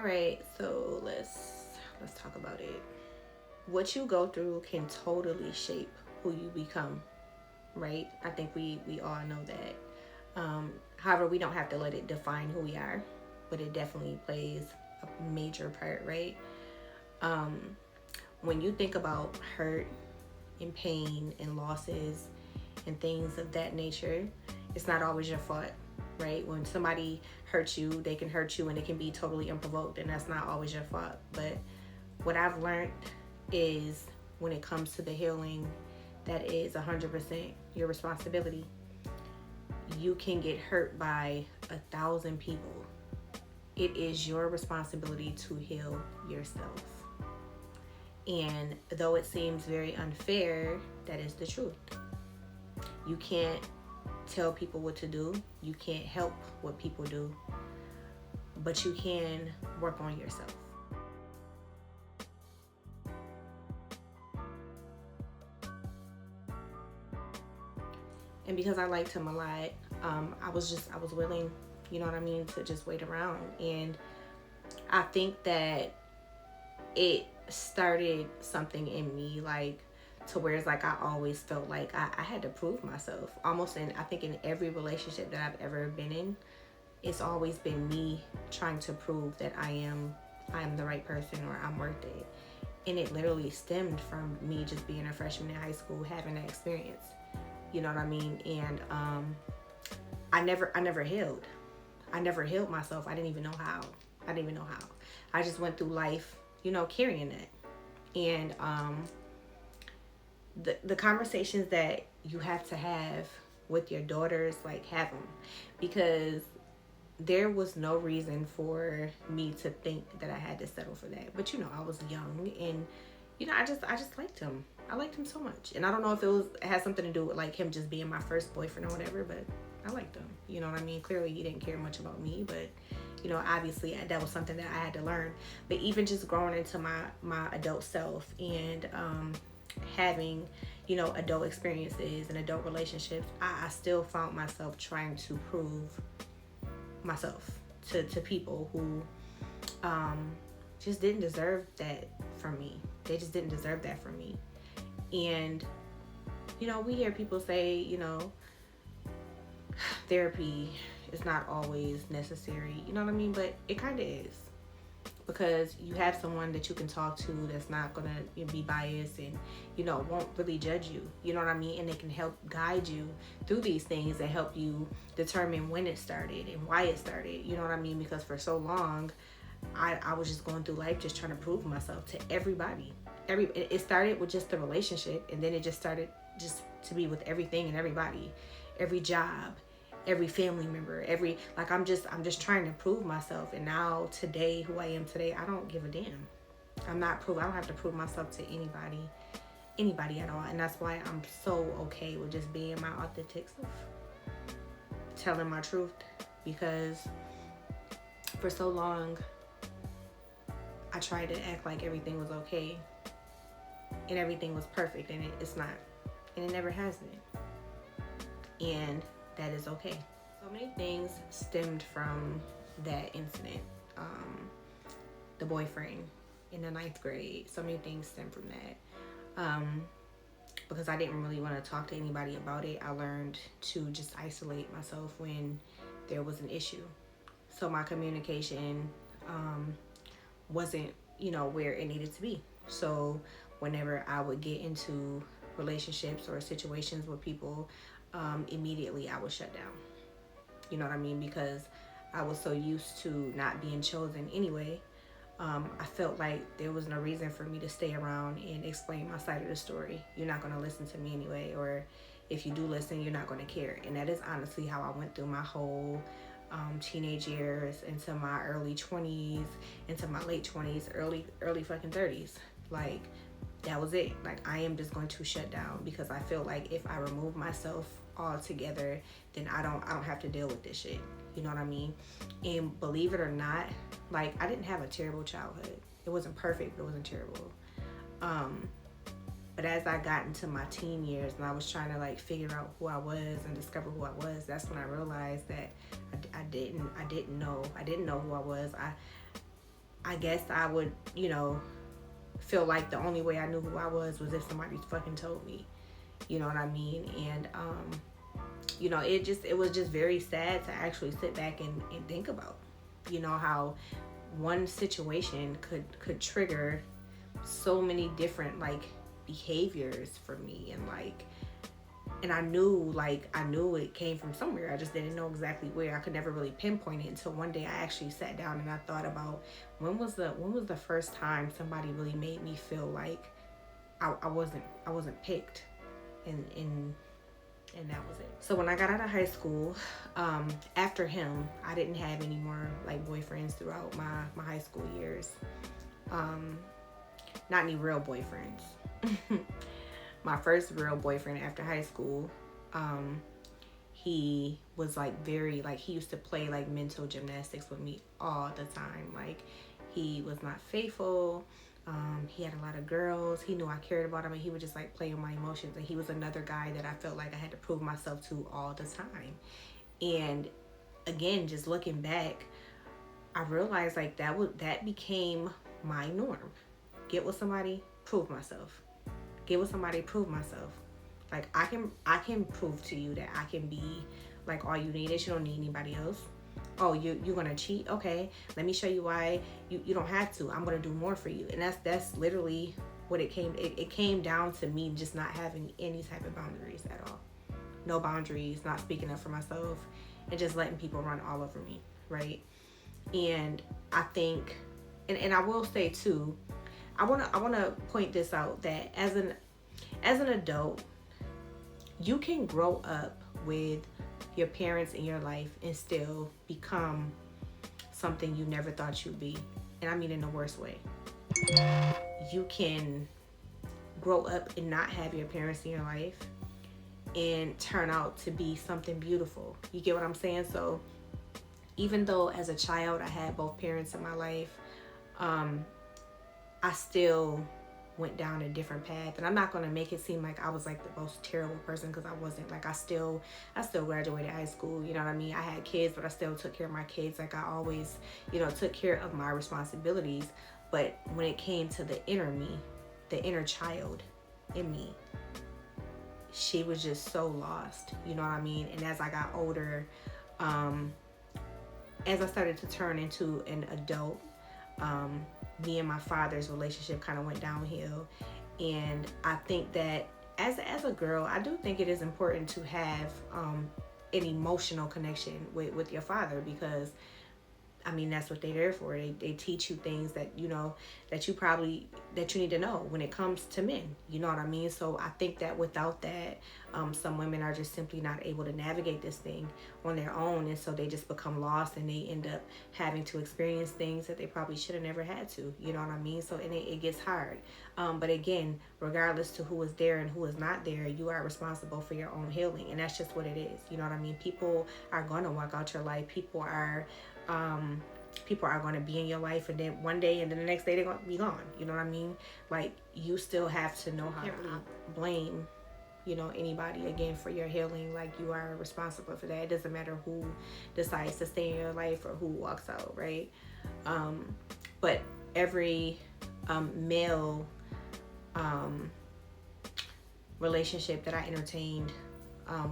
right, so let's talk about it. What you go through can totally shape who you become, right? I think we all know that. However, we don't have to let it define who we are, but it definitely plays a major part, right? Um, when you think about hurt and pain and losses and things of that nature, it's not always your fault, right? When somebody hurts you, they can hurt you and it can be totally unprovoked, and that's not always your fault. But what I've learned is when it comes to the healing, that is 100% your responsibility. You can get hurt by 1,000 people. It is your responsibility to heal yourself. And though it seems very unfair, that is the truth. You can't tell people what to do. You can't help what people do. But you can work on yourself. And because I liked him a lot, I was willing, you know what I mean, to just wait around. And I think that it started something in me, like, to where it's like I always felt like I had to prove myself. Almost I think in every relationship that I've ever been in, it's always been me trying to prove that I am the right person or I'm worth it. And it literally stemmed from me just being a freshman in high school, having that experience. You know what I mean? And I never healed. I never healed myself. I didn't even know how. I just went through life, carrying it. And the conversations that you have to have with your daughters, like, have them, because there was no reason for me to think that I had to settle for that. But I was young, and I just liked him. I liked him so much. And I don't know if it had something to do with, like, him just being my first boyfriend or whatever, but I liked him. You know what I mean? Clearly he didn't care much about me, but obviously that was something that I had to learn. But even just growing into my adult self and having adult experiences and adult relationships, I still found myself trying to prove myself to people who just didn't deserve that from me. They just didn't deserve that from me. And we hear people say therapy is not always necessary, you know what I mean? But it kind of is, because you have someone that you can talk to that's not gonna be biased and won't really judge you, you know what I mean? And they can help guide you through these things and help you determine when it started and why it started, you know what I mean? Because for so long I was just going through life just trying to prove myself to everybody. It started with just the relationship, and then it just started just to be with everything and everybody, every job, every family member, I'm just trying to prove myself. And now today, who I am today, I don't give a damn. I don't have to prove myself to anybody at all. And that's why I'm so okay with just being my authentic self, telling my truth, because for so long I tried to act like everything was okay and everything was perfect, and it's not, and it never has been. And that is okay. So many things stemmed from that incident. The boyfriend in the 9th grade. So many things stemmed from that. Because I didn't really want to talk to anybody about it, I learned to just isolate myself when there was an issue. So my communication wasn't, where it needed to be. So whenever I would get into relationships or situations with people, immediately I would shut down. You know what I mean? Because I was so used to not being chosen anyway. I felt like there was no reason for me to stay around and explain my side of the story. You're not going to listen to me anyway, or if you do listen, you're not going to care. And that is honestly how I went through my whole teenage years, into my early 20s, into my late 20s, early fucking 30s. Like, that was it. Like, I am just going to shut down, because I feel like if I remove myself altogether, then I don't have to deal with this shit. You know what I mean? And believe it or not, like, I didn't have a terrible childhood. It wasn't perfect, but it wasn't terrible. But as I got into my teen years and I was trying to, like, figure out who I was and discover who I was, that's when I realized that I didn't know who I was. I guess I would, feel like the only way I knew who I was if somebody fucking told me. You know what I mean? And it was just very sad to actually sit back and think about, how one situation could trigger so many different like behaviors for me, and I knew it came from somewhere. I just didn't know exactly where. I could never really pinpoint it until one day I actually sat down and I thought about when was the first time somebody really made me feel like I wasn't picked, and that was it. So when I got out of high school, after him, I didn't have any more like boyfriends throughout my high school years. Not any real boyfriends. My first real boyfriend after high school, he was like very like, he used to play like mental gymnastics with me all the time. Like, he was not faithful. He had a lot of girls. He knew I cared about him, and he would just like play with my emotions. And he was another guy that I felt like I had to prove myself to all the time. And again, just looking back, I realized like that became my norm. Get with somebody, prove myself. Get with somebody, prove myself. Like, I can prove to you that I can be like all you need is. You don't need anybody else. Oh, you're gonna cheat? Okay, let me show you why you don't have to. I'm gonna do more for you. And that's literally what it came down to, me just not having any type of boundaries at all. No boundaries, not speaking up for myself, and just letting people run all over me, right? And I think, and I will say too, I wanna point this out, that as an adult, you can grow up with your parents in your life and still become something you never thought you'd be. And I mean in the worst way. You can grow up and not have your parents in your life and turn out to be something beautiful. You get what I'm saying? So even though as a child I had both parents in my life, I still went down a different path. And I'm not going to make it seem like I was like the most terrible person, because I wasn't. Like, I still graduated high school, you know what I mean? I had kids, but I still took care of my kids. Like, I always, took care of my responsibilities. But when it came to the inner me, the inner child in me, she was just so lost, you know what I mean? And as I got older, as I started to turn into an adult, me and my father's relationship kind of went downhill. And I think that as a girl, I do think it is important to have an emotional connection with your father, because I mean, that's what they're there for. They teach you things that, that you need to know when it comes to men. You know what I mean? So I think that without that, some women are just simply not able to navigate this thing on their own. And so they just become lost, and they end up having to experience things that they probably should have never had to. You know what I mean? So it gets hard. But again, regardless to who is there and who is not there, you are responsible for your own healing. And that's just what it is. You know what I mean? People are going to walk out your life. People are going to be in your life, and then one day and then the next day they're going to be gone. You know what I mean? Like, you still have to know how to blame, anybody again for your healing. Like, you are responsible for that. It doesn't matter who decides to stay in your life or who walks out, right? But every male relationship that I entertained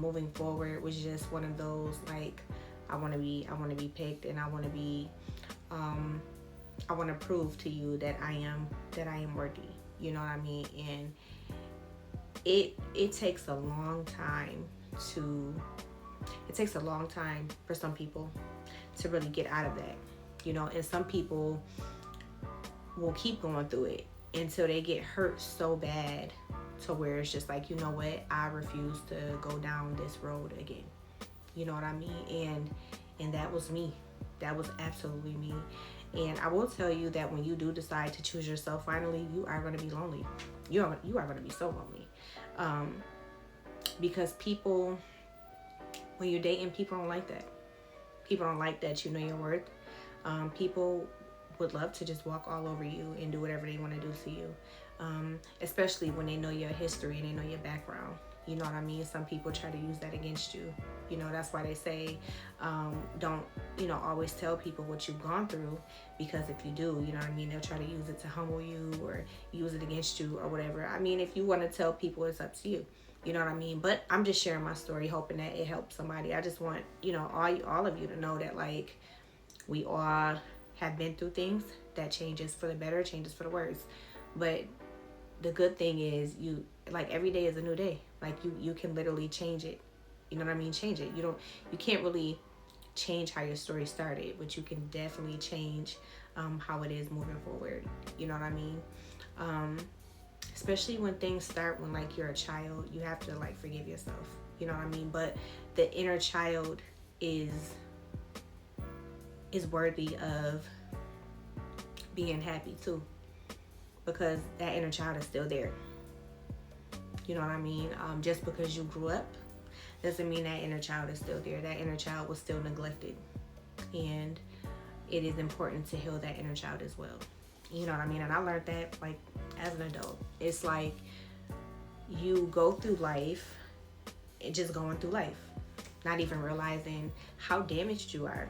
moving forward was just one of those, like, I want to be picked, and I want to prove to you that I am worthy. You know what I mean? And it takes a long time for some people to really get out of that. And some people will keep going through it until they get hurt so bad to where it's just like, you know what, I refuse to go down this road again. You know what I mean? And that was me. That was absolutely me. And I will tell you that when you do decide to choose yourself, finally, you are going to be lonely. You are going to be so lonely. Because people, when you're dating, people don't like that. People don't like that you know your worth. People would love to just walk all over you and do whatever they want to do to you. Especially when they know your history and they know your background. You know what I mean? Some people try to use that against you. You know, that's why they say, don't, always tell people what you've gone through, because if you do, you know what I mean, they'll try to use it to humble you or use it against you or whatever. I mean, if you want to tell people, it's up to you. You know what I mean? But I'm just sharing my story, hoping that it helps somebody. I just want, all of you to know that, like, we all have been through things that changes for the better, changes for the worse. But the good thing is, like, every day is a new day. Like, you can literally change it. You know what I mean? Change it. You can't really change how your story started, but you can definitely change how it is moving forward. You know what I mean? Especially when things start when, like, you're a child, you have to, like, forgive yourself. You know what I mean? But the inner child is worthy of being happy too, because that inner child is still there. You know what I mean? Just because you grew up doesn't mean that inner child is still there. That inner child was still neglected, and it is important to heal that inner child as well. You know what I mean? And I learned that, like, as an adult. It's like you go through life, just going through life, not even realizing how damaged you are,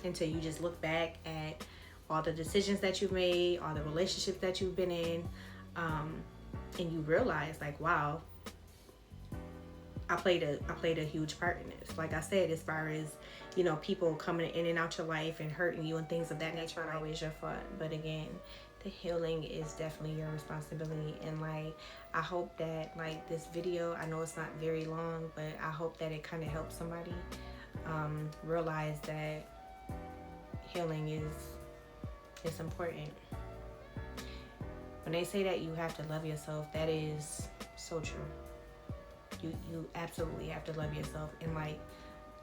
until you just look back at all the decisions that you've made, all the relationships that you've been in, and you realize, like, wow, I played a huge part in this. Like I said, as far as, people coming in and out your life and hurting you and things of that nature, not always your fault. But again, the healing is definitely your responsibility. And, like, I hope that, like, this video, I know it's not very long, but I hope that it kind of helps somebody realize that healing is important. When they say that you have to love yourself, that is so true. You absolutely have to love yourself. And, like,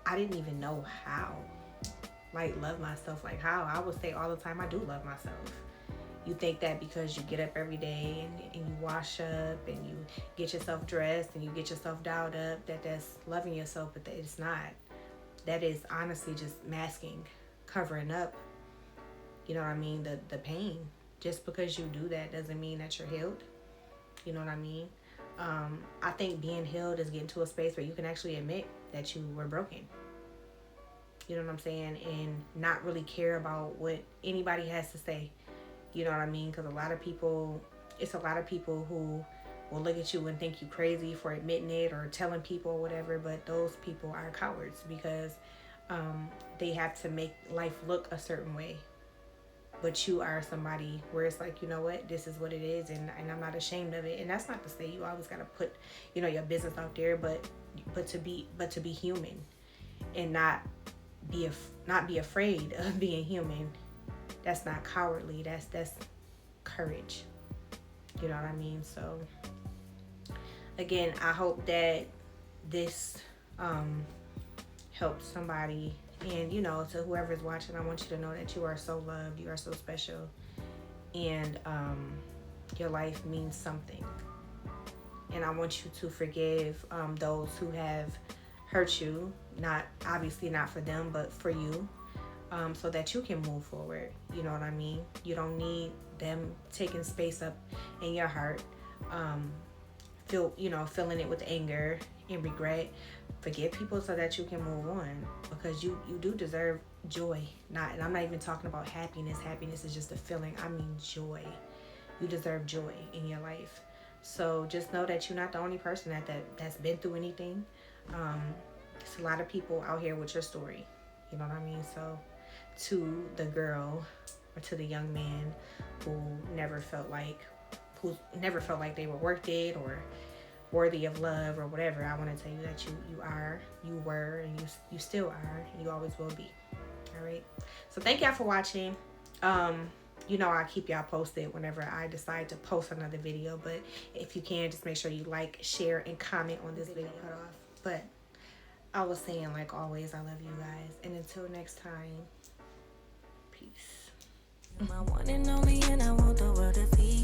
I didn't even know how, like, love myself. Like, how? I would say all the time, I do love myself. You think that because you get up every day and you wash up and you get yourself dressed and you get yourself dialed up, that's loving yourself, but it's not. That is honestly just masking, covering up, you know what I mean, the pain. Just because you do that doesn't mean that you're healed. You know what I mean? I think being healed is getting to a space where you can actually admit that you were broken. You know what I'm saying? And not really care about what anybody has to say. You know what I mean? Because it's a lot of people who will look at you and think you crazy for admitting it or telling people or whatever. But those people are cowards, because they have to make life look a certain way. But you are somebody where it's like, you know what, this is what it is, and I'm not ashamed of it. And that's not to say you always gotta put, your business out there, but to be human and not be afraid of being human. That's not cowardly. That's courage. You know what I mean? So again, I hope that this helps somebody. And, to whoever's watching, I want you to know that you are so loved. You are so special. And your life means something. And I want you to forgive those who have hurt you. Obviously not for them, but for you. So that you can move forward. You know what I mean? You don't need them taking space up in your heart. Filling it with anger and regret. Forgive people so that you can move on, because you do deserve joy. And I'm not even talking about happiness. Happiness is just a feeling. I mean joy. You deserve joy in your life. So just know that you're not the only person that's been through anything. There's a lot of people out here with your story. You know what I mean? So to the girl or to the young man who never felt like they were worth it or worthy of love or whatever, I want to tell you that you were, and you still are, and you always will be. All right. So thank y'all for watching. I keep y'all posted whenever I decide to post another video, but if you can, just make sure you like, share, and comment on this video. Cut off. But I was saying, like always, I love you guys, and until next time, peace. My one and only, and I want the world to see